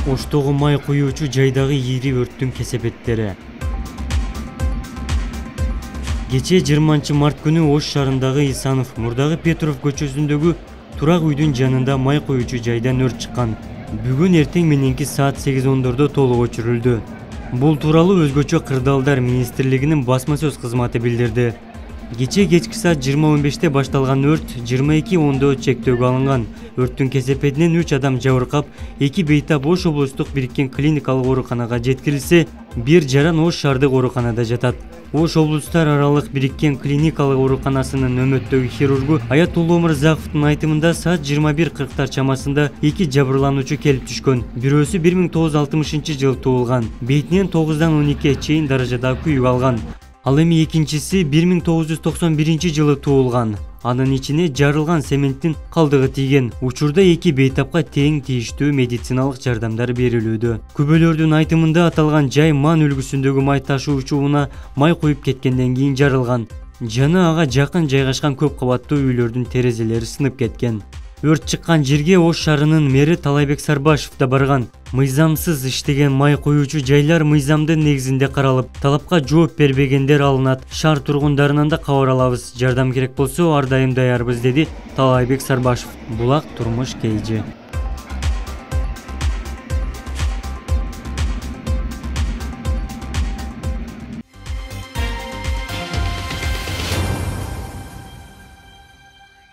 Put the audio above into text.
Оштогу май куюучу жайдагы ири өрттүн кесепеттери. Кече 20 март күнү Ош шаарындагы Исанов мурдагы Петров көчөсүндөгү турак үйдүн жанында май коюучу жайдан өрт чыккан. Бүгүн эртең мененки саат 8:10 толук өчүрүлдү. Бул тууралуу Өзгөчө кырдаалдар министрлигинин басма сөз кызматы билдирди. Кече кечки саат 20:15 башталган өрт 22:10 чектөөгө алынган. Өрттүн кесепетинен 3 адам жабыркап, 2 бейтап Ош облустук бириккен клиникалык ооруканага жеткирилсе, 1 жаран Ош шаардык ооруканада жатат. Ош облустар аралык бириккен клиникалык ооруканасынын нөмөттөгү хирургу Аятулло Мырзаковдун айтымында саат 21:40 чамасында 2 жабырлануучу келип түшкөн. Бирөөсү 1960-жылы туулган, бетинен 9-дан 12 чейин даражада күйүк алган. Ал эми экинчиси 1991-жылы туулган. Анын ичине жарылган цементтин калдыгы тийген. Учурда 2 бейтапка тең тийиштүү медициналык жардамдар берилүүдө. Күбөлөрдүн айтымында аталган жай ман үлгүсүндөгү май ташуучу унаа май коюп кеткенден кийин жарылган. Жана ага жакын жайгашкан көп кабаттуу үйлөрдүн терезелери сынып кеткен. Өрт чыккан жерге Ош шаарынын мэри Талайбек Сарбашев да барган. Мыйзамсыз иштеген май коюучу жайлар мыйзамдын негизинде каралып, талапка жооп бербегендер алынат. Шаар тургундарынан да кабар алабыз. Жардам керек болсо ар дайым даярбыз, деди Талайбек Сарбашев. Булак турмуш KG.